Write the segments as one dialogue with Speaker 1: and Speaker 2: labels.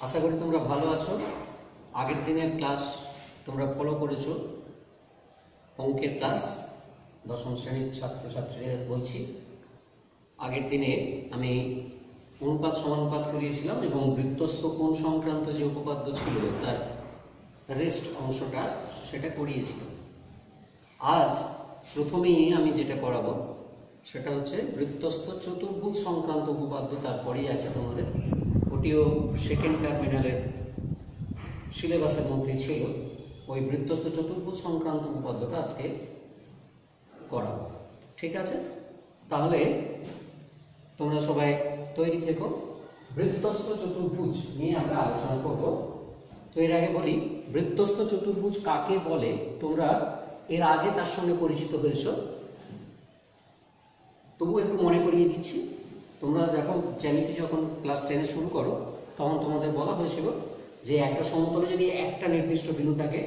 Speaker 1: আশা করি তোমরা ভালো আছো। আগের দিনের ক্লাস তোমরা ফলো করেছো, অঙ্কের ক্লাস দশম শ্রেণীর ছাত্রছাত্রীদের বলছি। আগের দিনে আমি অনুপাত সমানুপাত করিয়েছিলাম এবং বৃত্তস্থ কোণ সংক্রান্ত যে উপপাদ্য ছিল তার রেস্ট অংশটা সেটা করিয়েছিলাম। আজ প্রথমেই আমি যেটা করাবো সেটা হচ্ছে বৃত্তস্থ চতুর্ভুজ সংক্রান্ত উপপাদ্য, তারপরেই আছে তোমাদের, ওটিও সেকেন্ড টার্মিনালের সিলেবাসের মধ্যে ছিল। ওই বৃত্তস্থ চতুর্ভুজ সংক্রান্ত উপপাদ্যটা আজকে করাবো, ঠিক আছে? তাহলে তোমরা সবাই তৈরি থেকো। বৃত্তস্থ চতুর্ভুজ নিয়ে আমরা আলোচনা করব। তো এর আগে বলি, বৃত্তস্থ চতুর্ভুজ কাকে বলে তোমরা এর আগে তার সঙ্গে পরিচিত হয়েছো, তবু একটু মনে করিয়ে দিচ্ছি। তোমরা দেখো, জ্যামিতি যখন ক্লাস 10-এ শুরু করো তখন তোমাদের বলা হয়েছিল যে একটা সমতলে যদি একটা নির্দিষ্ট বিন্দু থাকে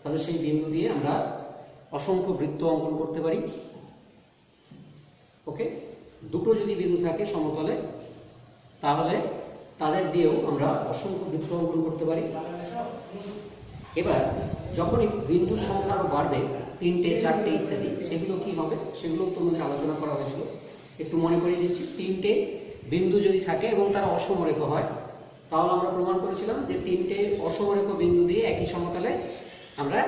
Speaker 1: তাহলে সেই বিন্দু দিয়ে আমরা অসংখ্য বৃত্ত অঙ্কন করতে পারি। ওকে, দুটো যদি বিন্দু থাকে সমতলে তাহলে তাদের দিয়েও আমরা অসংখ্য বৃত্ত অঙ্কন করতে পারি। এবার যখন এই বিন্দুর সংখ্যা আরও বাড়বে, 3টে 4টে ইত্যাদি, সেগুলো কি হবে সেগুলো তোমাদের আলোচনা করা হয়েছিল। একটু মনে করিয়ে দিচ্ছি, 3টে বিন্দু যদি থাকে এবং তারা অসমরেখ হয় তাহলে আমরা প্রমাণ করেছিলাম যে 3টে অসমরেখ বিন্দু দিয়ে একই সমতলে আমরা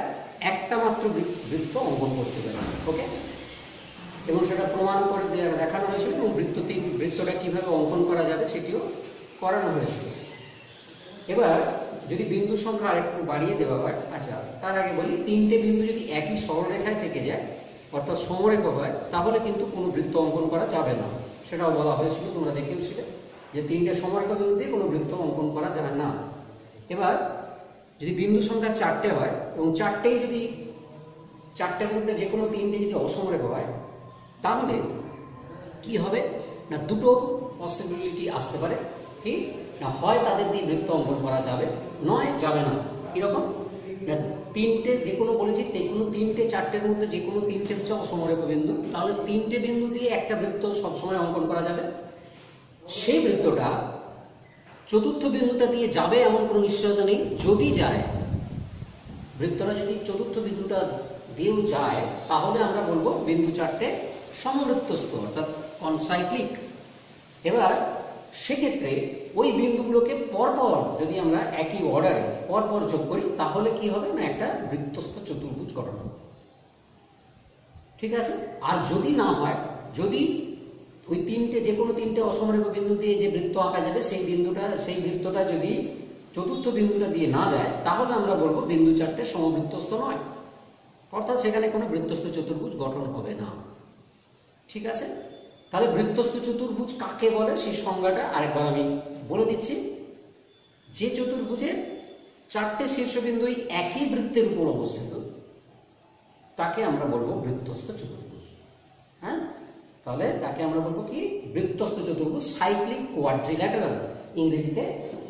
Speaker 1: একটা মাত্র বৃত্ত অঙ্কন করতে পারি। ওকে, এবং সেটা প্রমাণ করে দেখানো হয়েছিল এবং বৃত্তটা কীভাবে অঙ্কন করা যাবে সেটিও করানো হয়েছিল। এবার যদি বিন্দু সংখ্যা আরেকটু বাড়িয়ে দেওয়া হয়, আচ্ছা তার আগে বলি, 3টে বিন্দু যদি একই সরলরেখায় থেকে যায় অর্থাৎ সমরেখ হয় তাহলে কিন্তু কোনো বৃত্ত অঙ্কন করা যাবে না, সেটাও বলা হয়েছিল, তোমরা দেখেওছিলে যে 3টে সমরেখ বিন্দু দিয়ে কোনো বৃত্ত অঙ্কন করা যাবে না। এবার যদি বিন্দু সংখ্যা 4টে হয় এবং যদি 4টের মধ্যে যে কোনো 3টে যদি অসমরেখ হয় তাহলে কি হবে না, দুটো পসিবিলিটি আসতে পারে। কি না, হয় তাদের দিয়ে বৃত্ত অঙ্কন করা যাবে, নয় যাবে না। কীরকম না, 3টে যে কোনো বলেছি, 3টে 4টের মধ্যে যে কোনো 3টে হচ্ছে অসমরেখ বিন্দু, তাহলে 3টে বিন্দু দিয়ে একটা বৃত্ত সবসময় অঙ্কন করা যাবে। সেই বৃত্তটা চতুর্থ বিন্দুটা দিয়ে যাবে এমন কোনো নিশ্চয়তা নেই। যদি যায়, বৃত্তটা যদি চতুর্থ বিন্দুটা দিয়েও যায় তাহলে আমরা বলবো বিন্দু 4টে সমবৃত্তস্থ অর্থাৎ কনসাইক্লিক। এবার সেক্ষেত্রে ওই বিন্দুগুলোকে পরপর যদি আমরা একই অর্ডারে পরপর যোগ করি তাহলে কি হবে না, একটা বৃত্তস্থ চতুর্ভুজ গঠন হবে, ঠিক আছে? আর যদি না হয়, যদি ওই যে কোনো 3টে অসমরেখ বিন্দু দিয়ে যে বৃত্ত আঁকা যাবে সেই বৃত্তটা যদি চতুর্থ বিন্দুটা দিয়ে না যায় তাহলে আমরা বলবো বিন্দু 4টে সমবৃত্তস্থ নয়, অর্থাৎ সেখানে কোনো বৃত্তস্থ চতুর্ভুজ গঠন হবে না, ঠিক আছে? তাহলে বৃত্তস্থ চতুর্ভুজ কাকে বলে সেই সংজ্ঞাটা আরেকবার আমি বলে দিচ্ছি। যে চতুর্ভুজের 4টে শীর্ষবিন্দুই একই বৃত্তের উপর অবস্থিত তাকে আমরা বলবো বৃত্তস্থ চতুর্ভুজ। হ্যাঁ, তাহলে তাকে আমরা বলবো কি, বৃত্তস্থ চতুর্ভুজ, সাইক্লিক কোয়াড্রিল্যাটারাল ইংরেজিতে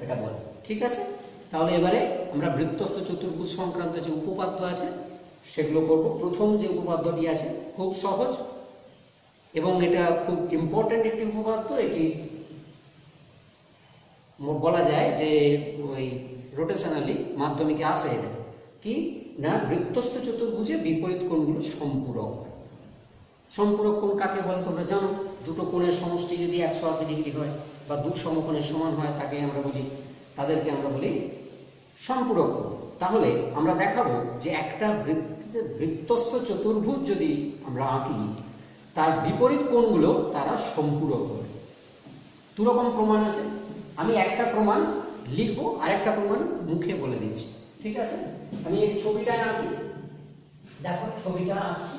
Speaker 1: এটা বলে, ঠিক আছে? তাহলে এবারে আমরা বৃত্তস্থ চতুর্ভুজ সংক্রান্ত যে উপপাদ্য আছে সেগুলো করব। প্রথম যে উপপাদ্যটি আছে খুব সহজ এবং এটা খুব ইম্পর্টেন্ট একটি উপপাদ্য। এটি বলা যায় যে ওই রোটেশনালি মাধ্যমিকে আসে। এটা কি না, বৃত্তস্থ চতুর্ভুজে বিপরীত কোণগুলো সম্পূরক। সম্পূরক কোণ কাকে বলে তোমরা জানো, দুটো কোণের সমষ্টি যদি 180 ডিগ্রি হয় বা দু সমকোণের সমান হয় তাদেরকে আমরা বলি সম্পূরক কোণ। তাহলে আমরা দেখাবো যে একটা বৃত্তস্থ চতুর্ভুজ যদি আমরা আঁকি তার বিপরীত কোণগুলো তারা সম্পূরক হবে। দুরকম প্রমাণ আছে, আমি একটা প্রমাণ লিখবো আর একটা প্রমাণ মুখে বলে দিচ্ছি, ঠিক আছে? আমি এই ছবিটা আঁকি, দেখো ছবিটা আঁকছি।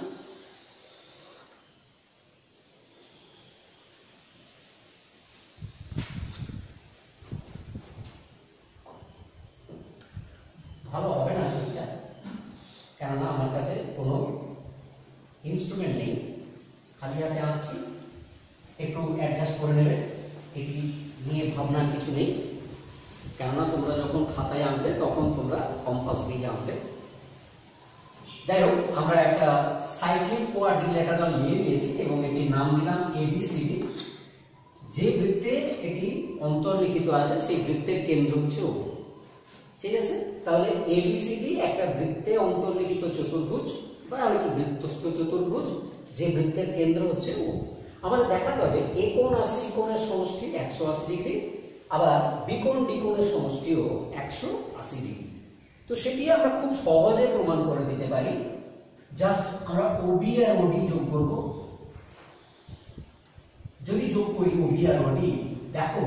Speaker 1: ভালো হবে না ছবিটা, কেননা আমার কাছে কোনো ইনস্ট্রুমেন্ট নেই, খালি হাতে আঁকছি, একটু অ্যাডজাস্ট করে নেবে। এটি নিয়ে ভাবনার কিছু নেই, কেননা তোমরা যখন খাতায় আঁকবে তখন তোমরা কম্পাস দিয়ে আঁকবে। যাই হোক, আমরা একটা সাইক্লিক কোয়াড্রিল্যাটারাল নিয়ে নিয়েছি এবং এটির নাম দিলাম ABCD। যে বৃত্তে এটি অন্তর্লিখিত আছে সেই বৃত্তের কেন্দ্র হচ্ছে ও। ঠিক আছে, তাহলে এবিসিডি একটা বৃত্তে অন্তর্লিখিত চতুর্ভুজ বা একটি বৃত্তস্থ চতুর্ভুজ, যে বৃত্তের কেন্দ্র হচ্ছে ও। আমাদের দেখাতে হবে এ কোণ আর সি কোণের সমষ্টি 180 ডিগ্রি, আবার বি কোণ ডি কোণের সমষ্টিও 180 ডিগ্রি। তো সেটি আমরা খুব সহজে প্রমাণ করে দিতে পারি। জাস্ট আমরা ওবি আর ওডি যোগ করব। যদি যোগ করি ওবি আর ওডি, দেখো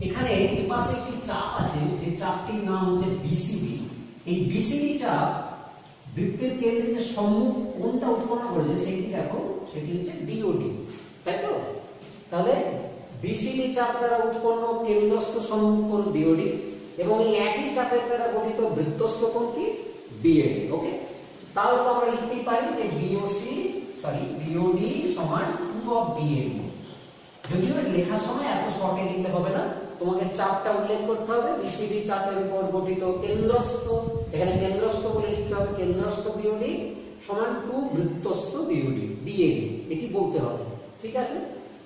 Speaker 1: এখানে এপাশে একটি চাপ আছে, যে চাপটির নাম হচ্ছে বিসিডি। এই বিসিডি চাপ বৃত্তের কেন্দ্রে যে সম্মুখ কোণটা উৎপন্ন করেছে সেটি দেখো, সেটি হচ্ছে ডিওডি, তাই তো? তাহলে বিসিডি চাপ দ্বারা উৎপন্ন কেন্দ্রস্থ সম্মুখ কোণ ডিওডি, এবং এই একই চাপের দ্বারা গঠিত বৃত্তস্থ কোণ কি বিএডি। ওকে, তাহলে তো আমরা লিখতেই পারি যে বিওডি সমান 2 অফ বিএডি। যদিও লেখার সময় এত শর্টে লিখলে হবে না, তোমাকে চাপটা উল্লেখ করতে হবে। বিসিডি চাপের উপর গঠিত কেন্দ্রস্থ, এখানে কেন্দ্রস্থ বলে লিখতে হবে, কেন্দ্রস্থ বিওডি সমান 2 বৃত্তস্থ বিওডি বিএডি, এটি বলতে হবে। ঠিক আছে,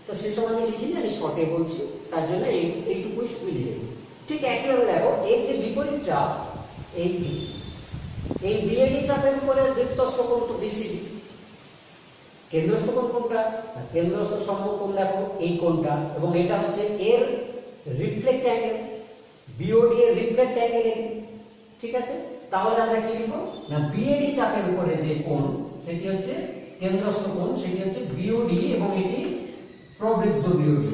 Speaker 1: তো সে সময় আমি লিখিনি, আমি শর্টে বলছি, তার জন্য এইটুকুই শুধু লিখেছি। ঠিক একইভাবে দেখো এর যে বিপরীত চাপ এই বিএডি চাপের উপরে বৃত্তস্থ কোণ তো বিসিডি, কেন্দ্রস্থ কোণ কোনটা? কেন্দ্রস্থ সম্মুখ কোণ দেখো এই কোণটা, এবং এটা হচ্ছে এর রিফ্লেক্ট অ্যাঙ্গেল, বিওডি এর রিফ্লেক্ট অ্যাঙ্গেল এটি। ঠিক আছে, তাহলে আমরা কি লিখব না, বিএডি চাপের উপরে যে কোণ সেটি হচ্ছে কেন্দ্রস্থ কোণ, সেটি হচ্ছে বিওডি, এবং এটি প্রবৃদ্ধ বিওডি।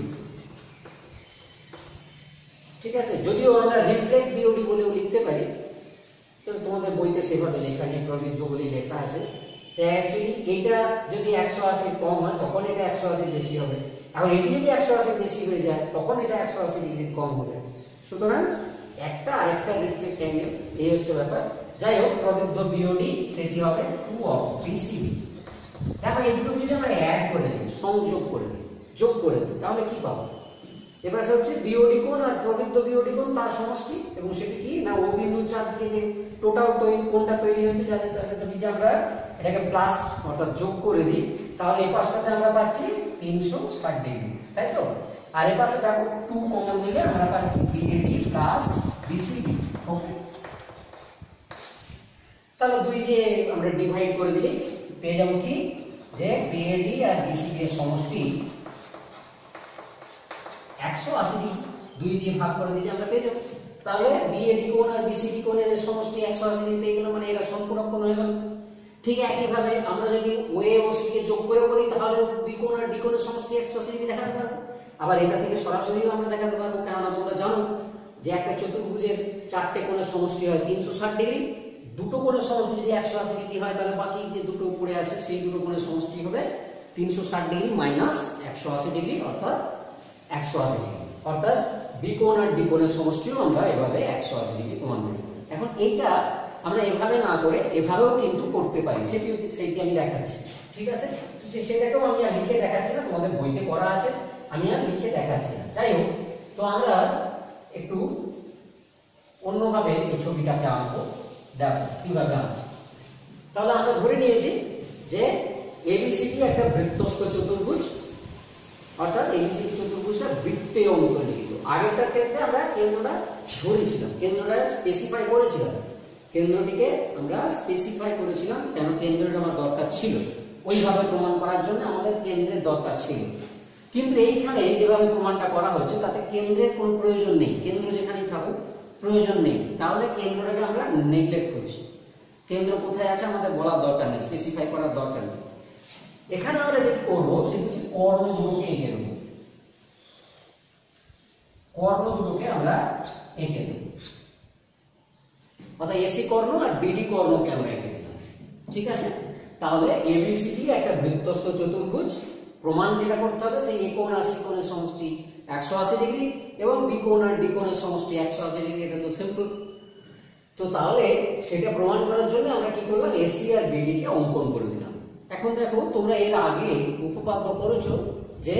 Speaker 1: ঠিক আছে, যদিও আমরা রিফ্লেক্ট বিওডি বলেও লিখতে পারি, তো তোমাদের বইতে সেভাবে লেখা নেই, প্রবৃদ্ধ বলেই লেখা আছে। অ্যাকচুয়ালি এটা যদি 180 কম হয় তখন এটা 180 বেশি হবে, এখন এটি যদি 180 বেশি হয়ে যায় তখন এটা 180 ডিগ্রি কম হবে। সুতরাং একটা আরেকটা রিফ্লেক্ট অ্যাঙ্গেল, এই হচ্ছে ব্যাপার। যাই হোক, প্রবৃদ্ধ বিওডি সেটি হবে 2 অফ বিসিডি। দেখো এগুলো যদি আমরা অ্যাড করে দিই, সংযোগ করে দিই, যোগ করে দিই, তাহলে কি পাবো? এবার হচ্ছে বিওডি কোণ আর প্রবৃদ্ধ বিওডি কোণ তার সমষ্টি, এবং সেটি কি না ও বিন্দুর চারদিকে যে টোটাল কোণটা তৈরি হয়েছে, যাতে যদি আমরা এটাকে প্লাস অর্থাৎ যোগ করে দিই, তাহলে এই পাশটাতে আমরা পাচ্ছি 360 ডিগ্রি, তাই তো? আর এই পাশে দেখো 2 কমন নিলে আমরা পাচ্ছি বিএডি প্লাস বিসিডি। ওকে, তাহলে 2 দিয়ে আমরা ডিভাইড করে দিলে পেয়ে যাবো কি, যে বিএডি আর বিসিডি এর সমষ্টি 180 ডিগ্রি। 2 দিয়ে ভাগ করে দিলে আমরা পেয়ে যাব। তাহলে বিএডি কোণ আর বিসিডি কোণের সমষ্টি 180 ডিগ্রি পেয়ে গেল, মানে এরা সম্পূরক কোণ হয়ে গেল। ঠিক একইভাবে আমরা যদি ওএ ও সি কে যোগ করে করি, তাহলে বি কোণ আর ডি কোণের সমষ্টি 180 ডিগ্রি দেখাতে পারবো। আবার এটা থেকে সরাসরিও আমরা দেখাতে পারবো, কেননা তোমরা জানো যে একটা চতুর্ভুজের 4টে কোণের সমষ্টি হয় 360 ডিগ্রি। দুটো কোণের সমষ্টি যদি 180 ডিগ্রি হয়, তাহলে বাকি যে দুটো উপরে আছে সেই দুটো কোণের সমষ্টি হবে 360 ডিগ্রি মাইনাস 180 ডিগ্রি, অর্থাৎ 180 ডিগ্রি। অর্থাৎ বি কোণ আর ডি কোণের সমষ্টিও আমরা এভাবে 180 ডিগ্রি প্রমাণ করি। এখন এইটা আমরা এভাবে না করে এভাবেও কিন্তু করতে পারি, সেটি আমি দেখাচ্ছি। ঠিক আছে, সেটাকেও আমি আর লিখে দেখাচ্ছি না, তোমাদের বইতে করা আছে, আমি আর লিখে দেখাচ্ছি না। যাই হোক, তো আমরা একটু অন্যভাবে এই ছবিটাকে আঁকবো, দেখো কিভাবে আঁকছি। তাহলে আমরা ধরে নিয়েছি যে এবিসিডি একটা বৃত্তস্থ চতুর্ভুজ, অর্থাৎ এবিসিডি চতুর্ভুজটা বৃত্তে অন্তর্লিখিত। আগেরটার ক্ষেত্রে আমরা কেন্দ্রটা ধরেছিলাম, কেন্দ্রটা স্পেসিফাই করেছিলাম, কেন্দ্রটিকে আমরা স্পেসিফাই করেছিলাম, কেন কেন্দ্রটা আমার দরকার ছিল, ওইভাবে প্রমাণ করার জন্য আমাদের কেন্দ্রের দরকার ছিল। কিন্তু এইখানে যেভাবে প্রমাণটা করা হচ্ছে তাতে কেন্দ্রের কোনো প্রয়োজন নেই, কেন্দ্র যেখানেই থাকুক প্রয়োজন নেই, তাহলে কেন্দ্রটাকে আমরা নেগলেক্ট করছি। কেন্দ্র কোথায় আছে আমাদের বলার দরকার নেই, স্পেসিফাই করার দরকার নেই। এখানে আমরা যেটা করবো সেটা হচ্ছে কর্ণ দুটোকে এঁকে দেবো, কর্ণ দুটোকে আমরা এঁকে দেবো, অর্থাৎ এসি কর্ণ আর বিডি কর্ণকে আমরা এঁকে দিলাম। ঠিক আছে, তাহলে এবিসিডি একটা বৃত্তস্থ চতুর্ভুজ, প্রমাণ যেটা করতে হবে সেই এ কোণ আর সি কোণের সমষ্টি 180 ডিগ্রি এবং বি কোণ আর ডি কোণের সমষ্টি 180 ডিগ্রি, এটা তো সিম্পল। তো তাহলে সেটা প্রমাণ করার জন্য আমরা কি করলাম, এসি আর বিডি কে অঙ্কন করে দিলাম। এখন দেখো তোমরা এর আগে উপপাদ্য করেছো যে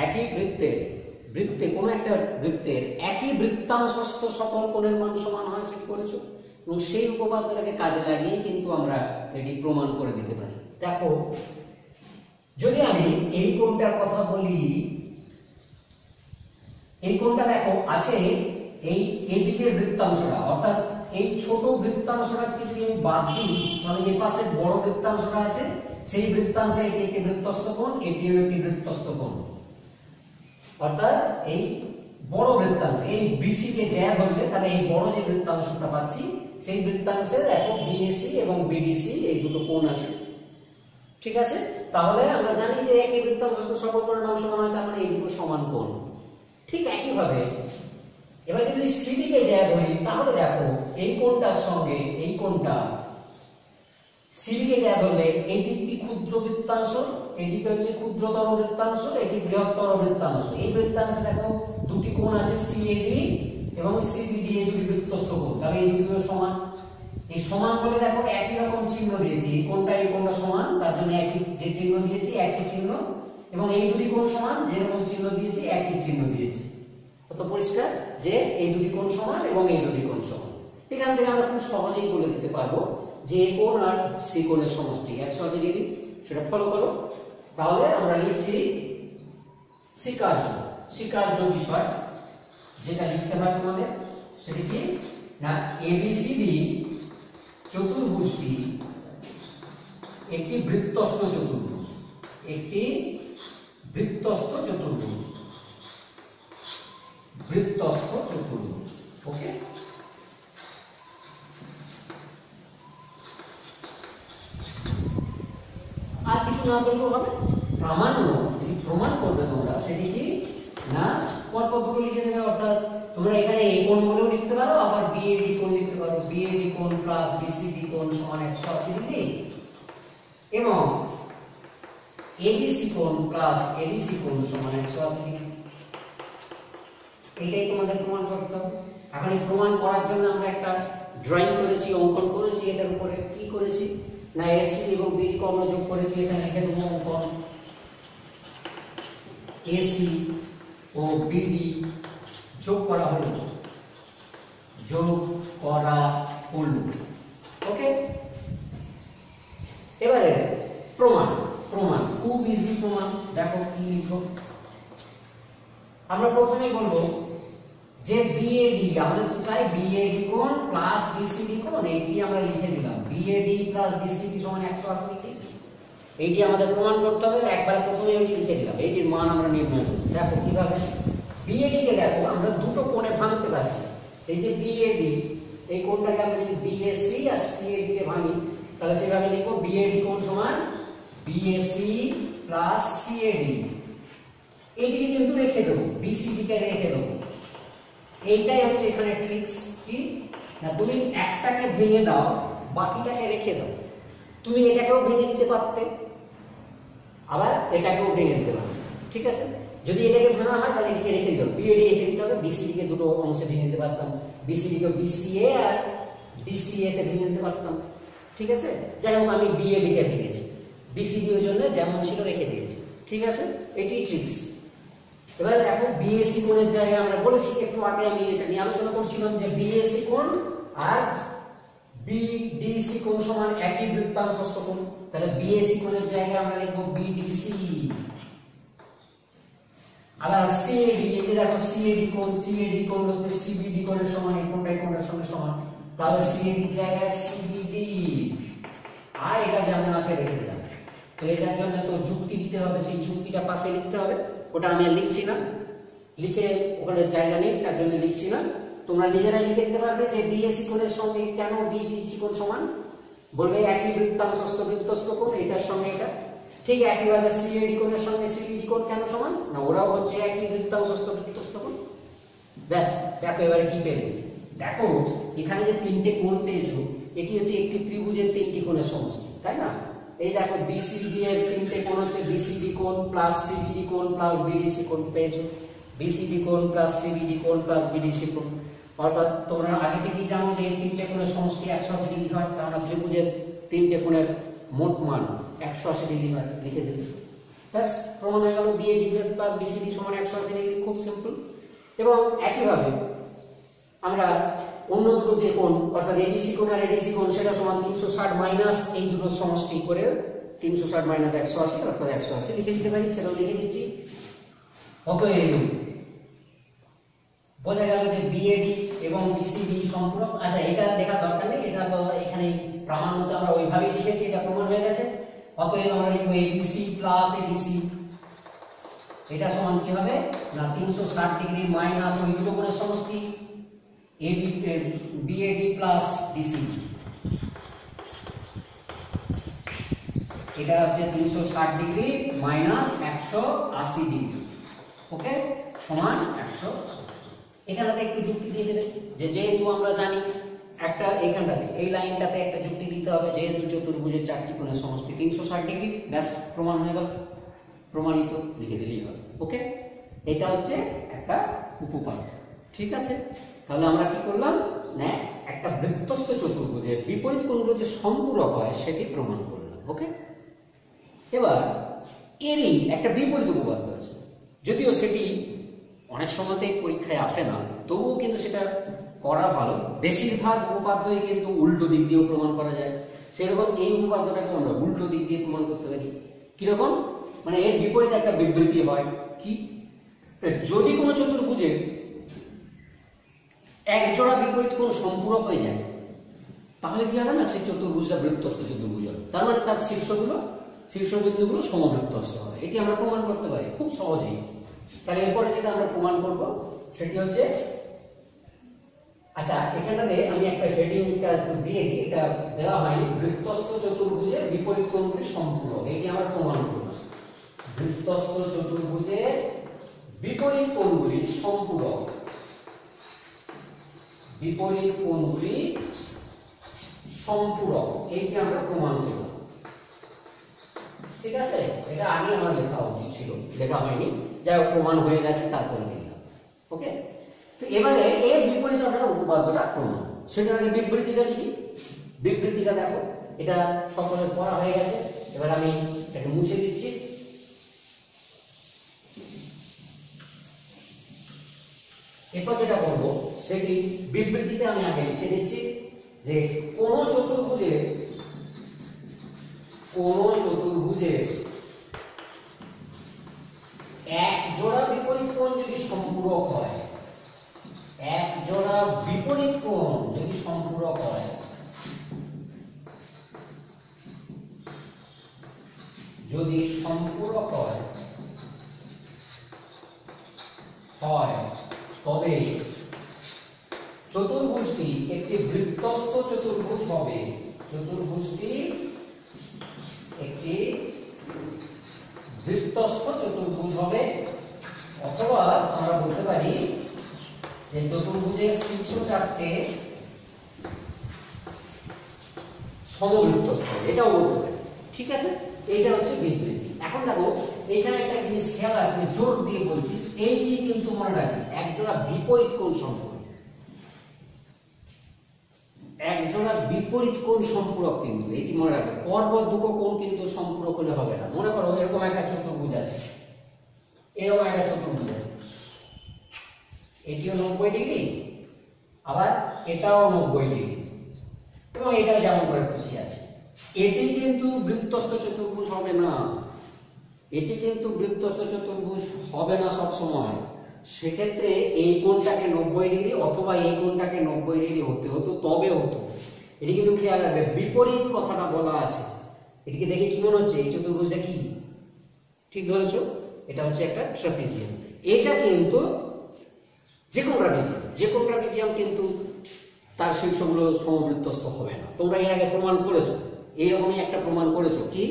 Speaker 1: একই বৃত্তে কোনো একটা বৃত্তের একই বৃত্তাংশস্থ সকল কোণের মান সমান হয়, সেটি করেছো, এবং সেই উপপাদ্যটাকে কাজে লাগিয়ে কিন্তু আমরা এটি প্রমাণ করে দিতে পারি। দেখো যদি আমি এই কোণটার কথা বলি, এই কোণটা দেখো আছে এই এদিকের বৃত্তাংশটা, অর্থাৎ এই ছোট বৃত্তাংশটাকে যদি আমি বাদ দিই তাহলে এই পাশে বড় বৃত্তাংশটা আছে, সেই বৃত্তাংশে এটি একটি বৃত্তস্থ কোণ, এটিও একটি বৃত্তস্থ কোণ। অর্থাৎ এই বড় বৃত্তাংশ এই বিসি কে জ্যা ধরলে তাহলে এই বড় যে বৃত্তাংশটা পাচ্ছি সেই বৃত্তাংশে দেখো বিএসি এবং বিডিসি এই দুটো কোণ আছে। ঠিক আছে, তাহলে আমরা জানি যে একই বৃত্তাংশস্থ সকল কোণের মান সমান হয়, তার মানে এই দুটো সমান কোণ। ঠিক একইভাবে এবার যদি সিডি কে জ্যা ধরি তাহলে দেখো এই কোণটার সঙ্গে এই কোণটা সিডি কে জ্যা ধরলে এই দিকটি ক্ষুদ্র বৃত্তাংশ, এদিকে হচ্ছে ক্ষুদ্রতর বৃত্তাংশ, এটি বৃহত্তর বৃত্তাংশ। এই বৃত্তাংশে দেখো দুটি কোণ আছে সিএডি এবং সিবিডি, এই দুটি বৃত্তস্থ কোণ, তাহলে এই দুটিও সমান। এই সমান বলে দেখো একই রকম চিহ্ন দিয়েছি, এই কোণটা সমান, তার জন্য একই যে চিহ্ন দিয়েছি একই চিহ্ন, এবং এই দুটি কোণ সমান যেরকম চিহ্ন দিয়েছি একই চিহ্ন দিয়েছি। কত পরিষ্কার যে এই দুটি কোণ সমান এবং এই দুটি কোণ সমান। এখান থেকে আমরা খুব সহজেই বলে দিতে পারবো যে এই কোণ আর সি কোণের সমষ্টি 180 ডিগ্রি, সেটা ফলো করো। তাহলে আমরা লিখছি স্বীকার্য বিষয় যেটা লিখতে হয় তোমাদের, সেটি কি না এবিসিডি চতুর্ভুজটি একটি বৃত্তস্থ চতুর্ভুজ, একটি বৃত্তস্থ চতুর্ভুজ, বৃত্তস্থ চতুর্ভুজ। ওকে, আর কিছু না বললেও হবে। প্রামাণ্য যদি প্রমাণ করবে তোমরা সেটি কি না পরপর দুটো লিখে দেবে, অর্থাৎ তোমরা এখানে এই কোণ বলেও লিখতে পারো, আবার বিএডি কোণ লিখতে পারো, বিএডি কোণ প্লাস বিসিডি কোণ সমান 180 ডিগ্রি, এবং এবিসি কোণ প্লাস এডিসি কোণ সমান 180 ডিগ্রি। এইটাই তোমাদের প্রমাণ করতে হবে। এখন এই প্রমাণ করার জন্য আমরা একটা ড্রয়িং করেছি, অঙ্কন করেছি, এটার উপরে কি করেছি না এসি এবং বিডি কর্ণ যোগ করেছি, এখানে লিখে দেবো অঙ্কন এসি ও বিডি যোগ করা হলো, ওকে। এবারে প্রমাণ খুব ইজি প্রমাণ, দেখো কি লিখো। আমরা প্রথমে বলবো যে বিএডি, আমাদের তো চাই বিএডি কোণ প্লাস বিসিডি কোণ, এইটি আমরা লিখে দিলাম, বিএডি প্লাস বিসিডি সমান 180 ডিগ্রি। এইটি আমাদের প্রমাণ করতে হবে, একবার প্রথমে আমি লিখে দিলাম, এইটির মান আমরা নির্ণয় করব। দেখো কিভাবে বিএডি কে দেখো আমরা দুটো কোণে ভাঙতে পারছি। এই যে বিএডি, এই কোণটাকে আমরা যদি বিএসি আর সিএডি কে ভাঙি তাহলে সেভাবে লিখব বিএডি কোণ সমান বিএসি প্লাস সিএডি। এইটিকে কিন্তু রেখে দেবো, বিসিডি কে রেখে দেবো। এইটাই হচ্ছে এখানে ট্রিক্স, কি না তুমি একটাকে ভেঙে দাও বাকিটাকে রেখে দাও। তুমি এটাকেও ভেঙে দিতে পারতে, আবার এটাকেও ভেঙে দিতে পারতে। ঠিক আছে, যদি এটাকে ভাঙা হয় তাহলে এটাকে রেখে দিও, বিএডি রেখে দিতে হবে, বিসিডি কে দুটো অংশে ভেঙে দিতে পারতাম, বিসিডি কে বিসিএ আর ডিসিএ তে ভেঙে দিতে পারতাম। ঠিক আছে, যাই হোক আমি বিএডি কে ভেঙেছি, বিসিডি এর জন্য যেমন ছিল রেখে দিয়েছি। ঠিক আছে, এটাই ট্রিক্স। এবার দেখো বিএসি কোণের জায়গায় আমরা বলেছি একটু আগে, আমি এটা নিয়ে আলোচনা করছিলাম যে বিএসি কোণ আর বিডিসি কোণ সমান একই বৃত্তাংশস্থ কোণ, তাহলে বিএসি কোণের জায়গায় আমরা লিখব বিডিসি। আবার সিএডি, এই যে দেখো সিএডি কোণ হচ্ছে সিবিডি কোণের সমান, এই কোণটা এই কোণের সঙ্গে সমান, তাহলে সিএডি এর জায়গায় সিবিডি, আর এটা যেমন আছে রেখে দিলাম। তো এটার জন্য তো যুক্তি দিতে হবে, সেই যুক্তিটা পাশে লিখতে হবে, ওটা আমি আর লিখছি না, লিখে ওখানে জায়গা নেই তার জন্য লিখছি না। তোমরা নিজেরাই লিখে দিতে পারবে যে বিএসি কোণের সঙ্গে কেন বিডিসি কোণ সমান, বলবে একই বৃত্তাংশস্থ বৃত্তস্থ কোণ, এটার সঙ্গে এটা। ঠিক একইভাবে সিএডি কোণের সঙ্গে সিবিডি কোণ কেন সমান না, ওরাও হচ্ছে একই বৃত্তাংশস্থ বৃত্তস্থ কোণ। ব্যাস, দেখো এবারে কি পেলে। দেখো এখানে যে তিনটে কোণ পেয়েছো, এটি হচ্ছে একটি ত্রিভুজের তিনটি কোণের সমষ্টি, তাই না? এই দেখো বিসিডি এর তিনটে কোণ হচ্ছে বিসিডি কোণ প্লাস সিবিডি কোণ প্লাস বিডিসি কোণ পেয়েছো, বিসিডি কোণ প্লাস সিবিডি কোণ প্লাস বিডিসি কোণ। অর্থাৎ তোমরা আগে থেকেই জানো যে এই তিনটে কোণের সমষ্টি 180 ডিগ্রি হয়, কারণ ত্রিভুজের তিনটে কোণের মোট মান 180 ডিগ্রি হয়, লিখে দিন। ব্যাস, প্রমাণ হয়ে গেল বিএডি প্লাস বিসিডি সমান 180 ডিগ্রি, খুব সিম্পল। এবং একইভাবে আমরা অন্য দুটো যে কোণ অর্থাৎ এবিসি কোণ আর এডিসি কোণ সেটা সমান 360 মাইনাস এই দুটো সমষ্টি করে 360 মাইনাস 180 অর্থাৎ 180 লিখে দিতে পারি, সেটাও লিখে দিচ্ছি। অতএব বোঝা গেল যে বিএডি এবং বিসিডি সম্পূরক। আচ্ছা, এটা দেখা দরকার নেই, এটা তো এখানে প্রামাণ্যতে আমরা ওইভাবেই লিখেছি, এটা প্রমাণ হয়ে গেছে। অতএব আমরা লিখব এবিসি প্লাস এডিসি, এটা সমান কি হবে না 360 ডিগ্রি মাইনাস ওই দুটো কোণের সমষ্টি এবি বিএডি প্লাস বিসিডি, এটা হচ্ছে 360 ডিগ্রি মাইনাস 180 ডিগ্রি, ওকে, সমান 180। এখানটাতে একটু যুক্তি দিয়ে দেবে যে যেহেতু আমরা জানি একটা এখানটাতে এই লাইনটাতে একটা যুক্তি দিতে হবে, যেহেতু চতুর্ভুজের চারটি কোণের সমষ্টি 360 ডিগ্রি, ব্যাস প্রমাণ হয়ে গেল, প্রমাণিত লিখে দিলেই হবে, ওকে। এটা হচ্ছে একটা উপপাদ্য, ঠিক আছে। তাহলে আমরা কি করলাম না একটা বৃত্তস্থ চতুর্ভুজের বিপরীত কোণগুলো যে সম্পূরক হয় সেটি প্রমাণ করলাম, ওকে। এবার এরই একটা বিপরীত উপপাদ্য আছে, যদিও সেটি অনেক সময়তেই পরীক্ষায় আসে না, তবুও কিন্তু সেটা করা ভালো। বেশিরভাগ উপপাদ্যই কিন্তু উল্টো দিক দিয়েও প্রমাণ করা যায়, সেরকম এই উপপাদ্যটাকে আমরা উল্টো দিক দিয়ে প্রমাণ করতে পারি। কিরকম, মানে এর বিপরীতে একটা বিবৃতি হয় কি, যদি কোনো চতুর্ভুজের এক জোড়া বিপরীত কোণ সম্পূরক হয়ে যায় তাহলে কি হবে না সেই চতুর্ভুজটা বৃত্তস্থ চতুর্ভুজ হবে, তার মানে তার শীর্ষবিন্দুগুলো সমবৃত্তস্থ হবে। এটি আমরা প্রমাণ করতে পারি খুব সহজেই। তাহলে এরপরে যেটা আমরা প্রমাণ করব সেটি হচ্ছে, আচ্ছা এখানটাতে আমি একটা হেডিংটা দিয়ে দিই, এটা দেওয়া হয়নি, বৃত্তস্থ চতুর্ভুজের বিপরীত কোণগুলি সম্পূরক, এটি আমরা প্রমাণ করব। বৃত্তস্থ চতুর্ভুজের বিপরীত কোণগুলি সম্পূরক, বিপরীত কোণগুলি সম্পূরক, এইটি আমরা প্রমাণ করব, ঠিক আছে। এটা আগে আমার লেখা উচিত ছিল, লেখা হয়নি, যাই হোক প্রমাণ হয়ে গেছে, তারপরে লিখলাম, ওকে। তো এবারে এর বিপরীত আমরা উপপাদ্যটা প্রমাণ, সেটা আগে বিবৃতিটা লিখি। বিবৃতিটা দেখো, এটা সকলের পড়া হয়ে গেছে, এবার আমি এটা মুছে দিচ্ছি। এরপর যেটা করবো সেটি বিবৃতিতে আমি আগে লিখে দিচ্ছি যে কোন চতুর্ভুজের এক জোড়া বিপরীত কোণ যদি সম্পূরক হয়, এক জোড়া বিপরীত কোণ যদি সম্পূরক হয়, যদি সম্পূরক হয় তবে চতুর্ভুজটি একটি বৃত্তস্থ চতুর্ভুজ হবে, চতুর্ভুজটি একটি বৃত্তস্থ চতুর্ভুজ হবে, অথবা আমরা বলতে পারি যে চতুর্ভুজের শীর্ষ চারটে সমবৃত্তস্থ, এটাও বলতে পারি, ঠিক আছে। এইটা হচ্ছে বিবৃতি। এখন দেখো এখানে একটা জিনিস খেয়াল রাখবে, জোর দিয়ে বলছি, এইটি কিন্তু মনে রাখবে একজোড়া বিপরীত কোণ সম্পূরক, একজোড়া বিপরীত কোণ সম্পূরক, কিন্তু এটি মনে রাখবে। পরপর দুটো কোণ কিন্তু সম্পূরক হলে হবে না। মনে করো এরকম একটা চতুর্ভুজ আছে, এরকম একটা চতুর্ভুজ আছে, এটিও 90 ডিগ্রি, আবার এটাও 90 ডিগ্রি, এবং এটা যেমন করে খুশি আছে। এটি কিন্তু বৃত্তস্থ চতুর্ভুজ হবে না, এটি কিন্তু বৃত্তস্থ চতুর্ভুজ হবে না সব সময়। সেক্ষেত্রে এই কোণটাকে 90 ডিগ্রি অথবা এই কোণটাকে 90 ডিগ্রি হতে হতো, তবে হতো। এটি কিন্তু খেয়াল রাখবে, বিপরীত কথাটা বলা আছে। এটিকে দেখে কি মনে হচ্ছে এই চতুর্ভুজটা কি? ঠিক ধরেছো, এটা হচ্ছে একটা ট্রাপিজিয়াম। এটা কিন্তু যে কোন ট্রাপিজিয়াম কিন্তু তার শীর্ষগুলো সমবৃত্তস্থ হবে না। তোমরা এর আগে প্রমাণ করেছো, এইরকমই একটা প্রমাণ করেছো কি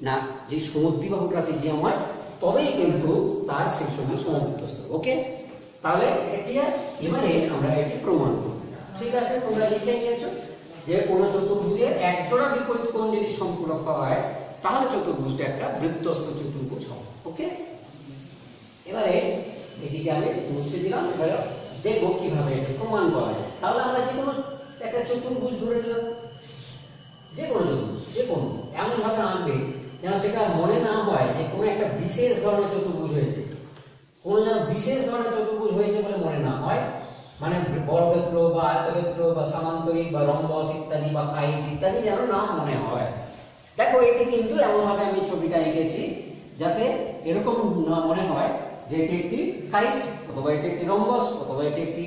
Speaker 1: না, যে সমদ্বিবাহু ট্রাপিজিয়াম হয় তবেই কিন্তু তার শীর্ষগুলো সমবৃত্তস্থ। ওকে, তাহলে এবারে আমরা এটি প্রমাণ করব। ঠিক আছে, তোমরা লিখে নিয়েছো যে কোন চতুর্ভুজের একজোড়া বিপরীত কোণ যদি সম্পূরক হয় তাহলে চতুর্ভুজটা একটা বৃত্তস্থ চতুর্ভুজ হবে। ওকে, এবারে এটিকে আমি মুছে দিলাম। এবারে দেখবো কিভাবে এটা প্রমাণ করা যায়। তাহলে আমরা যে কোনো একটা চতুর্ভুজ ধরে নিলাম, যে কোনো এমন ভাবে আনবে যেন সেটা মনে না হয় যে কোনো একটা বিশেষ ধরনের চতুর্ভুজ হয়েছে, কোনো যেন বিশেষ ধরনের চতুর্ভুজ হয়েছে বলে মনে না হয়। মানে বর্গক্ষেত্র বা আয়তক্ষেত্র বা সামান্তরিক বা রম্বস ইত্যাদি বা কায়িক ইত্যাদি যেন না মনে হয়। দেখো এটি কিন্তু এমন ভাবে আমি ছবিটা এঁকেছি যাতে এরকম না মনে হয় যে এটি একটি কাইট, অথবা এটি একটি রম্বস, অথবা এটি একটি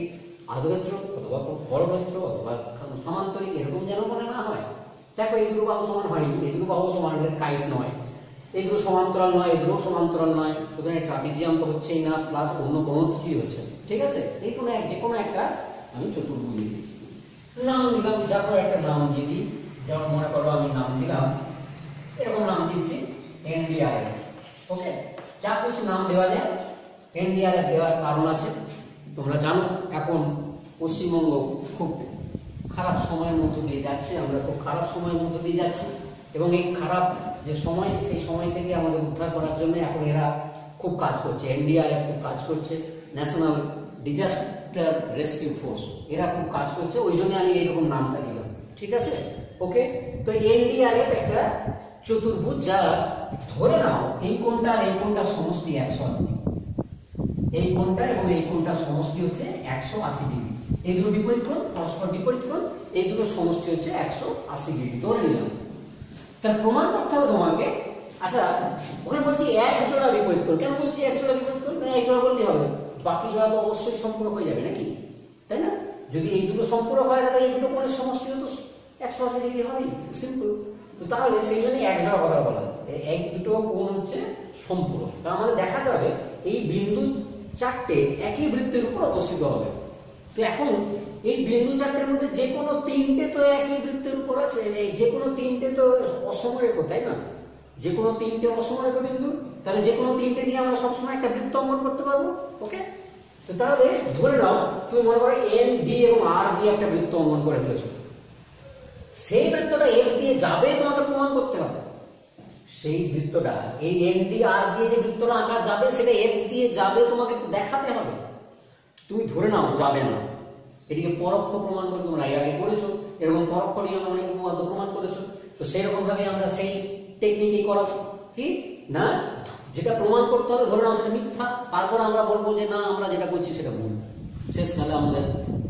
Speaker 1: আয়তক্ষেত্র, অথবা বর্গক্ষেত্র, অথবা সামান্তরিক, এরকম যেন মনে না হয়। দেখো এই দুটো বাহু সমান হয়নি, এই দুটো বাহু সমান হলে কাইট নয়, এইগুলো সমান্তরাল নয়, এগুলো সমান্তরাল নয়, সুতরাং ট্রাপিজিয়াম তো হচ্ছেই না, প্লাস অন্য কোনো কিছুই হচ্ছে না। ঠিক আছে, এই কোনো যে কোনো একটা আমি চতুর্ভুজ লিখেছি, নাম দিলাম, দেখো একটা নাম দিয়ে দিই। যেমন মনে করো আমি নাম দিলাম, এরকম নাম দিচ্ছি এনডিআরএফ। ওকে, যা কিছু নাম দেওয়া যায়। এনডিআরএফ দেওয়ার কারণ আছে, তোমরা জানো এখন পশ্চিমবঙ্গ খুব খারাপ সময়ের মধ্য দিয়ে যাচ্ছে, আমরা খুব খারাপ সময়ের মধ্য দিয়ে যাচ্ছি, এবং এই খারাপ যে সময়, সেই সময় থেকে আমাদের উদ্ধার করার জন্য এখন এরা খুব কাজ করছে, এনডিআরএফ খুব কাজ করছে, ন্যাশনাল ডিজাস্টার রেস্কিউ ফোর্স, এরা খুব কাজ করছে, ওই জন্য আমি এইরকম নামটা দিলাম। ঠিক আছে, ওকে। তো এনডিআরএফ একটা চতুর্ভুজ, যা ধরে নাও এই কোণটা আর এই কোণটা সমষ্টি 180, এই কোণটা এবং এই কোণটা সমষ্টি হচ্ছে 180 ডিগ্রি, এই দুটো বিপরীত কোণ, পরস্পর বিপরীত কোণ, এই দুটো সমষ্টি হচ্ছে 180 ডিগ্রি ধরে নিলাম। তার প্রমাণ করতে হবে তোমাকে। আচ্ছা, ওখানে বলছি এক জোড়া বিপরীত কোণ, কেন বলছি এক জোড়া বিপরীত কোণ? এক জোড়া বললেই হবে, বাকি জোড়া তো অবশ্যই সম্পূরক হয়ে যাবে নাকি, তাই না? যদি এই দুটো সম্পূরক হয় তাহলে এই দুটো কোণের সমষ্টি তো 180 ডিগ্রি হবেই, সিম্পল। তো তাহলে সেই জন্য এক জোড়া কথা বলা হয়, এক দুটো কোণ হচ্ছে সম্পূরক। তা আমাদের দেখাতে হবে এই বিন্দু চারটে একই বৃত্তের উপর অবস্থিত হবে। তো এখন এই বিন্দু চারটের মধ্যে যে কোনো তিনটে তো একই বৃত্তের উপর আছে, যে কোনো তিনটে তো অসমরেখ, তাই না? যে কোনো তিনটে অসমরেখ বিন্দু, তাহলে যে কোনো তিনটে দিয়ে আমরা সবসময় একটা বৃত্ত অঙ্কন করতে পারবো। ওকে, তো তাহলে ধরে নাও তুমি মনে করো এন ডি এবং আর দিয়ে একটা বৃত্ত অঙ্কন করে ফেলেছো, সেই বৃত্তটা এফ দিয়ে যাবে তোমাকে প্রমাণ করতে হবে। সেই বৃত্তটা এই এন ডি আর দিয়ে যে বৃত্তটা আঁকা যাবে সেটা এফ দিয়ে যাবে, তোমাকে দেখাতে হবে। তুমি ধরে নাও যাবে না, এটিকে পরোক্ষ প্রমাণ করে তোমরা এর আগে করেছো, এরকম পরোক্ষ নিয়ম অনেক উপপাদ্য প্রমাণ করেছো। তো সেরকম ভাবে আমরা সেই টেকনিকই করা কি না, যেটা প্রমাণ করতে হবে ধরে নাও সেটা মিথ্যা, তারপর আমরা বলবো যে না আমরা যেটা করছি সেটা ভুল, শেষকালে আমাদের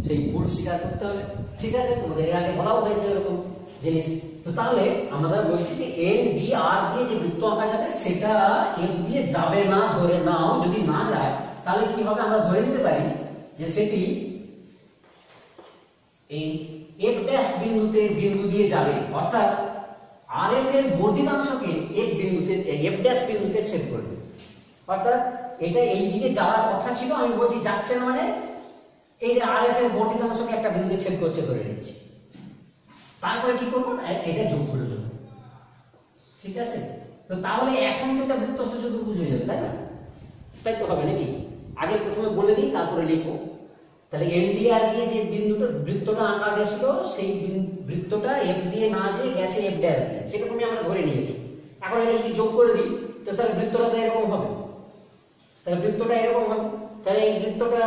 Speaker 1: সেই ভুল স্বীকার করতে হবে। ঠিক আছে, তোমাদের এর আগে বলাও হয়েছে এরকম জিনিস। তো তাহলে আমরা বলছি যে এন ডি আর দিয়ে যে বৃত্ত আঁকা যাবে সেটা এফ দিয়ে যাবে না, ধরে নাও। যদি না যায় তাহলে কি হবে, আমরা ধরে নিতে পারি যে সেটি এই এফ ড্যাশ বিন্দু দিয়ে যাবে, অর্থাৎ আর এফ এর বর্ধিতাংশকে এফ বিন্দুতে, এফ ড্যাশ বিন্দুতে ছেদ করবে। অর্থাৎ এটা এই দিকে যাওয়ার কথা ছিল, আমি বলছি যাচ্ছে না, মানে এই আর এফ এর বর্ধিতাংশকে একটা বিন্দুতে ছেদ করছে ধরে নিচ্ছি। তারপরে কি করবো, এটা যোগ করে দেবো। ঠিক আছে, তো তাহলে এখন তো এটা বৃত্তস্থ চতুর্ভুজ হয়ে যাবে, তাই না? তাই তো হবে নাকি? আগে প্রথমে বলে দিই তারপরে লিখবো। তাহলে এনডিআর দিয়ে যে বৃত্তটা আঁকা গেছিল, সেই বৃত্তটা এফ দিয়ে না যে গেছে এফ ড্যাশ দিয়ে, সেরকমই আমরা ধরে নিয়েছি। এখন এটা যদি যোগ করে দিই তো তাহলে বৃত্তটা তো এরকম হবে, তাহলে বৃত্তটা এরকম হবে। তাহলে এই বৃত্তটা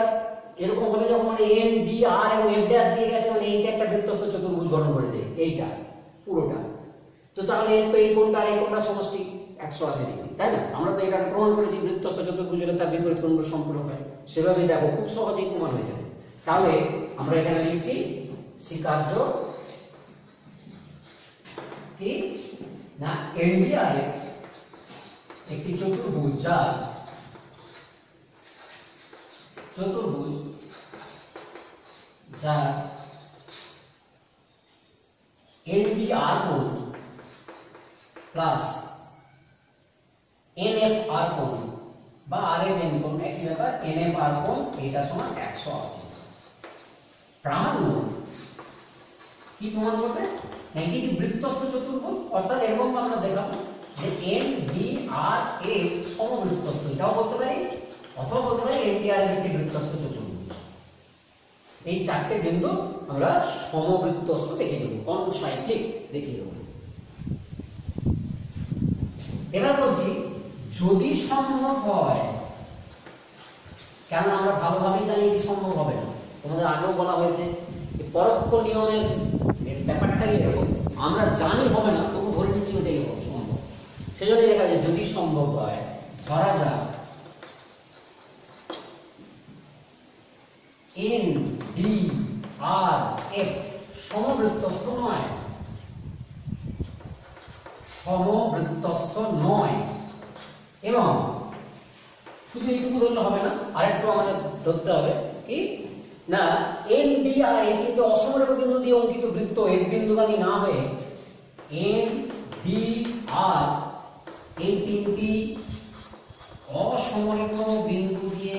Speaker 1: এরকম হলে যখন এন ডি আর এবং এফ ড্যাশ দিয়ে গেছে, মানে এইটা একটা বৃত্তস্থ চতুর্ভুজ গঠন করেছে, এইটা পুরোটা। তো তাহলে তো এই কোণটা আর এই কোণটা সমষ্টি 180 ডিগ্রি, তাই না? আমরা তো এটা প্রমাণ করেছি বৃত্তস্থ চতুর্ভুজ হলে তার বিপরীত কোণগুলো সম্পূরক হয়। সেভাবেই দেখো খুব সহজেই প্রমাণ হয়ে যাবে। তাহলে আমরা এখানে লিখছি স্বীকার্য কি না, এনডিআরএফ একটি চতুর্ভুজ যা এনডিআর কোণ প্লাস এনএফআর কোণ বা আরএফএন কোণ, একই ব্যাপার, এনএফআর কোণ এটা সমান 180। প্রামাণ্য কি প্রমাণ করবে, নাকি বৃত্তস্থ চতুর্ভুজ, অর্থাৎ এরকম আমরা দেখাবো যে এন ডি আর এ সমবৃত্তস্থ, এটাও বলতে পারি, অথবা বলতে পারি এন ডি আর একটি বৃত্তস্থ চতুর্ভুজ। এই চারটে বিন্দু আমরা সমবৃত্তস্থ দেখিয়ে দেবো, কনসাইক্লিক দেখিয়ে দেবো। এবার বলছি যদি সম্ভব হয়, কেন আমরা ভালোভাবেই জানি যে সম্ভব হবে না, তোমাদের আগেও বলা হয়েছে পরোক্ষ নিয়মের ব্যাপারটাই এরকম, আমরা জানি হবে না তবু ধরে নিচ্ছি ওটাই সম্ভব। সেজন্য লেখা যায় যদি সম্ভব হয়, ধরা যাক এন ডি আর এফ সমবৃত্তস্থ নয়, এবং শুধু এইটুকু ধরলে হবে না, আরেকটু আমাদের ধরতে হবে কি না এন ডি আর এই কিন্তু অসমরেখ বিন্দু দিয়ে অঙ্কিত বৃত্ত এর বিন্দুগামী না হয়ে এন ডি আর এই তিনটি অসমরেখ বিন্দু দিয়ে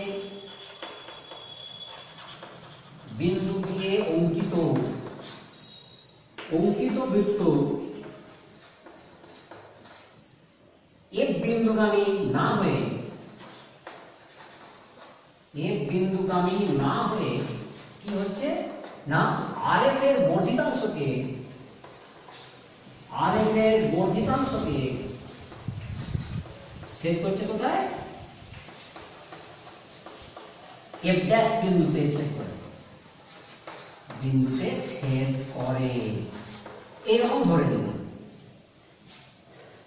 Speaker 1: অঙ্কিত বৃত্ত এর বিন্দুগামী না হয়ে কি হচ্ছে না আরএফ এর বর্ধিতাংশকে ছেদ করছে কোথায় এফ ড্যাশ বিন্দুতে ছেদ করে এরকম ধরে নেব,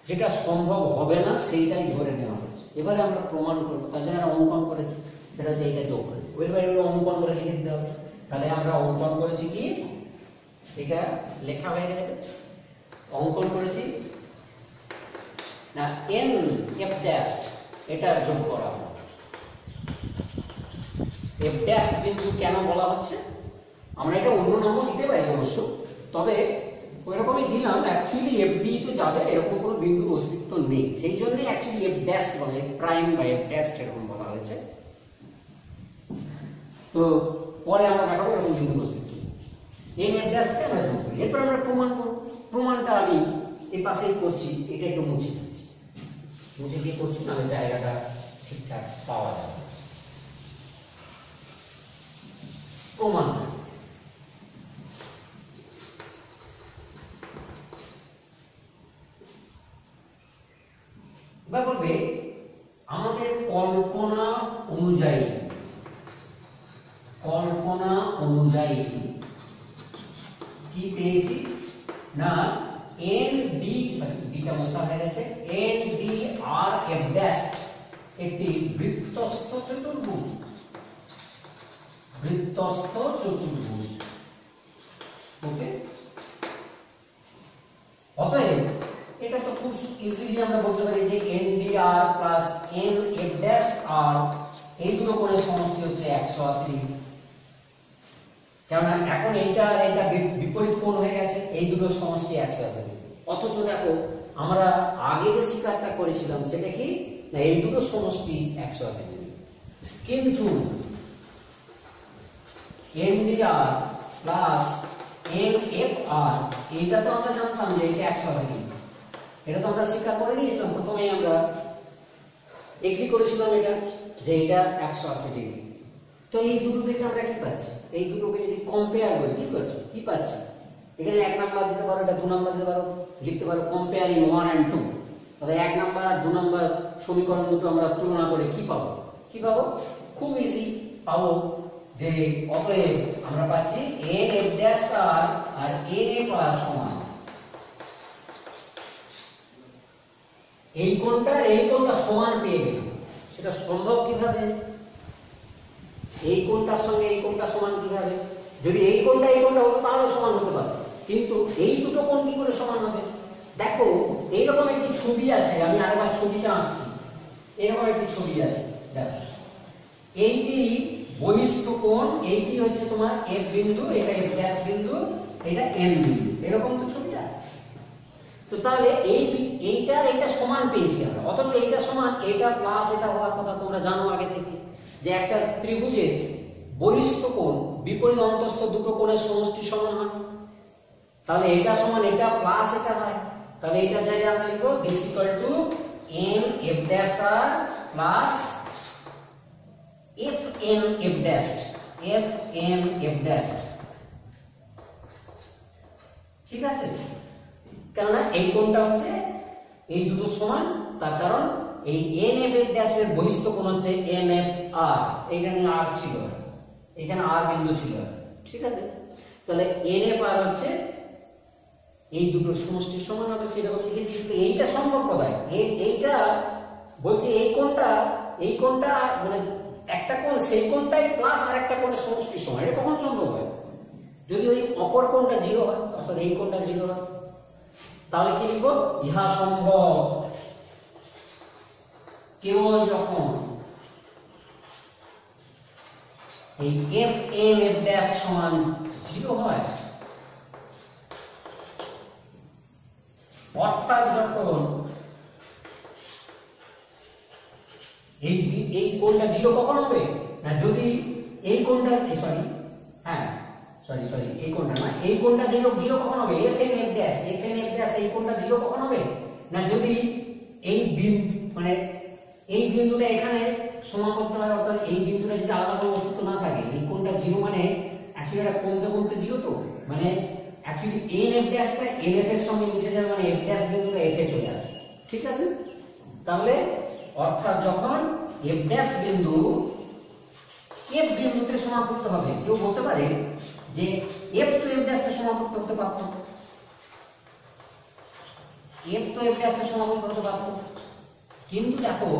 Speaker 1: যেটা সম্ভব হবে না সেইটাই ধরে নেওয়া হচ্ছে। এবারে আমরা প্রমাণ করবো, তার জন্য আমরা অঙ্কন করেছি, সেটা হচ্ছে এইটা যোগ করেছি, ওই বাইরে অঙ্কন করে লিখে দিতে হবে। তাহলে আমরা অঙ্কন করেছি কি, এটা লেখা হয়ে যাবে, অঙ্কন করেছি না এন এফ ড্যাশ, এটা যোগ করা হবে। এফ ড্যাশ বিন্দু কেন বলা হচ্ছে, আমরা এটা অন্য নামও দিতে পারি অবশ্য, তবে ওইরকমই দিলাম। অ্যাকচুয়ালি এফ ডি তো যাবে, এরকম কোনো বিন্দুর অস্তিত্ব নেই, সেই জন্যই অ্যাকচুয়ালি এফ ড্যাশ বলে, এফ প্রাইম বা এফ ড্যাশ এরকম বলা হয়েছে। তো পরে আমরা দেখাবো এরকম বিন্দুর অস্তিত্ব এই এফ ড্যাশকে আমরা যোগ করি। এরপর আমরা প্রমাণ করব। প্রমাণটা আমি এই পাশেই করছি, এটা একটু মুছে দিচ্ছি, মুছে দিয়ে করছি না, জায়গাটা ঠিকঠাক পাওয়া যাবে। প্রমাণ এবার বলবে আমাদের কল্পনা অনুযায়ী কি পেয়েছি না এন ডি, ডিটা মোছা হয়ে গেছে, এন ডি আর এফ ড্যাশ একটি বৃত্তস্থ চতুর্ভুজ, ওকে। অতএব এটা তো খুব ইজিলি আমরা বলতে পারি যে এন ডি আর প্লাস এন এফ ড্যাশ আর এই দুটো কোণের সমষ্টি হচ্ছে 180 ডিগ্রি। কেননা এখন এইটা আর এটা বিপরীত কোণ হয়ে গেছে, এই দুটোর সমষ্টি 180 ডিগ্রি। অথচ দেখো আমরা আগে যে শিকারটা করেছিলাম সেটা কি না এই দুটো সমষ্টি 180 ডিগ্রি, কিন্তু এন ডি আর প্লাস এন এফ আর এইটা তো আমরা জানতাম যে এটা 180 ডিগ্রি, এটা তো আমরা স্বীকার করে নিয়েছিলাম, প্রথমেই আমরা এগ্রি করেছিলাম এটা যে এটা 180 ডিগ্রি। তো এই দুটো থেকে আমরা কি পাচ্ছি, এই দুটোকে যদি কম্পেয়ার করি কি পাচ্ছি, এখানে 1 নাম্বার দিতে পারো, এটা 2 নাম্বার দিতে পারো, লিখতে পারো কম্পেয়ারিং 1 and 2। তাহলে 1 নাম্বার আর 2 নাম্বার সমীকরণ দুটো আমরা তুলনা করে কি পাবো, খুব ইজি পাবো যে অতএব আমরা পাচ্ছি এন এফ ড্যাশ আর এন এফ আর সমান এই কোণটা সমান পেয়ে গেল। সেটা সম্ভব কিভাবে, এই কোণটার সঙ্গে এই কোণটা সমান কিভাবে, যদি এই কোণটা হতো তাহলে সমান হতে পারে, কিন্তু এই দুটো কোণ কি করে সমান হবে। দেখো এইরকম একটি ছবি আছে, আমি আরেকবার ছবিটা আঁকছি, এরকম একটি ছবি আছে, দেখো এইটি বহিস্থ কোণ, এইটি হচ্ছে তোমার এফ বিন্দু, এটা এফ ড্যাশ বিন্দু, এটা এন বিন্দু, এরকম তো ছবিটা। তো তাহলে এইটা সমান পেয়েছি আমরা, অথচ এইটা সমান, এটা প্লাস এটা হওয়ার কথা তোমরা জানো আগে থেকে যে একটা ত্রিভুজের বহিস্থ কোণ বিপরীত অন্তঃস্থ দুটো কোণের সমষ্টি সমান হয়। তাহলে এটা সমান এটা প্লাস এটা হয়, তাহলে এটা জায়গায় আমরা লিখব this equal to N F dash আর plus F N F dash, ঠিক আছে। কেননা এই কোণটা হচ্ছে এই দুটো সমান, তার কারণ এই এন এফ এফ ড্যাশের বহিস্থ কোণ হচ্ছে এন এফ আর, এইখানে আর ছিল, এখানে আর বিন্দু ছিল, ঠিক আছে। তাহলে এন এফ আর হচ্ছে এই দুটো সমষ্টির সমান হবে, সেরকম লিখে দিচ্ছি। এইটা সম্ভব কোথায়, এইটা বলছে এই কোণটা মানে একটা কোণ, সেই কোণটাই প্লাস আর একটা কোণের সমষ্টির সমান, এটা কখন সম্ভব হয়, যদি ওই অপর কোণটা 0 হয়, অর্থাৎ এই কোণটা 0 হয়। তাহলে কি লিখবো, ইহা সম্ভব কেবল যখন এই এফ এন এফ ড্যাশ সমান 0 হয়, অর্থাৎ যখন এই কোণটা 0 কখন হবে না, যদি এই কোণটা এই কোণটা না, এই কোণটা 0 কখন হবে, এফ এন এফ ড্যাশ এই কোণটা 0 কখন হবে না, যদি এই মানে এই বিন্দুটা এখানে সমান করতে হয়, অর্থাৎ এই বিন্দুটা যদি আলাদা কোনো অস্তিত্ব না থাকে, এই কোণটা 0 মানে অ্যাকচুয়ালি এটা কমতে কমতে 0, তো মানে অ্যাকচুয়ালি এন এফ ড্যাশটা এন এফ এর সঙ্গে মিশে যাবে, মানে এফ ড্যাশ বিন্দুটা এফ এ চলে আসবে, ঠিক আছে। তাহলে অর্থাৎ যখন এফ ড্যাশ বিন্দু এফ বিন্দুতে সমাপতিত হবে, কেউ বলতে পারে যে এফ তো এফ ড্যাশে সমাপতিত হতে পারত, এফ তো এফ ড্যাশে সমাপতিত হতে পারত, কিন্তু দেখো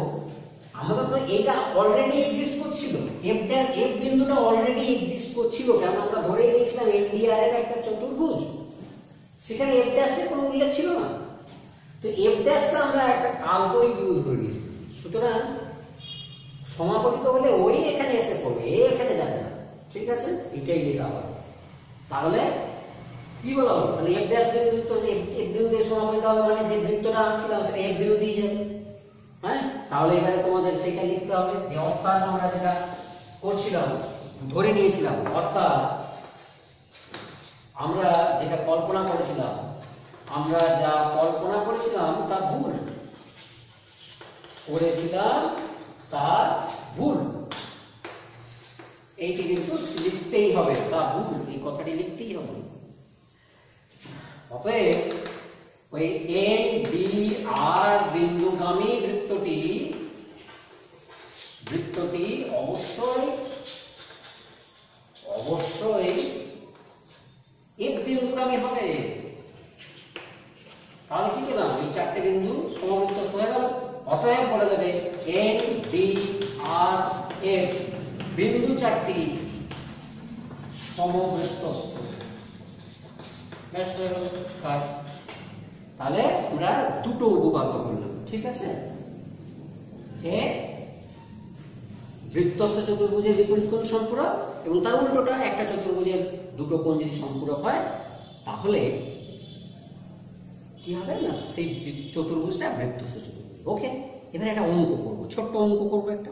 Speaker 1: আমরা তো এটা অলরেডি এক্সিস্ট করছিল, এফ বিন্দুটা অলরেডি এক্সিস্ট করছিল, কারণ আমরা ধরে নিয়েছিলাম এনডিআর এর একটা চতুর্ভুজ, সেখানে এফ ড্যাশের কোনো উল্লেখ ছিল না, তো এফ ড্যাশটা আমরা একটা কাল্পনিক বিন্দু ধরে নিয়েছি, সুতরাং সমাপতিত হলে ওই এখানে এসে পড়বে, এখানে যাবে না, ঠিক আছে, এটাই লেখা হবে। তাহলে কি বলা হলো, তাহলে এফ ড্যাশ বিন্দু তো এফ বিন্দু দিয়ে সমাপতিত হবে, মানে যে বৃত্তটা আঁকছিলাম সেটা এফ বিন্দু দিয়ে যাবে, হ্যাঁ। তাহলে এখানে তোমাদের সেটা লিখতে হবে যে অর্থাৎ আমরা যেটা করছিলাম ধরে নিয়েছিলাম, অর্থাৎ আমরা যেটা কল্পনা করেছিলাম, আমরা যা কল্পনা করেছিলাম তা ভুল করেছিলাম, তা ভুল, এইটি কিন্তু লিখতেই হবে, তা ভুল, এই কথাটি লিখতেই হবে। অতএব ওই এন ডি আর বিন্দুগামী বৃত্তটি অবশ্যই এফ বিন্দুগামী হবে। তাহলে কি পেলাম, এই চারটে বিন্দু সমবৃত্তস্থ হয়ে গেল, অতএব বলা যাবে এন ডি আর এফ বিন্দু চারটি সমবৃত্তস্থ। তাহলে আমরা দুটো উপপাদ্য করলাম, ঠিক আছে, যে বৃত্তস্থ চতুর্ভুজের বিপরীত কোণ সম্পূরক এবং তার উল্টোটা একটা চতুর্ভুজের দুটো কোণ যদি সম্পূরক হয় তাহলে কি হবে না, সেই চতুর্ভুজটা বৃত্তস্থ চতুর্ভুজ। ওকে, এবার একটা অঙ্ক করবো, ছোট্ট অঙ্ক করবো একটা।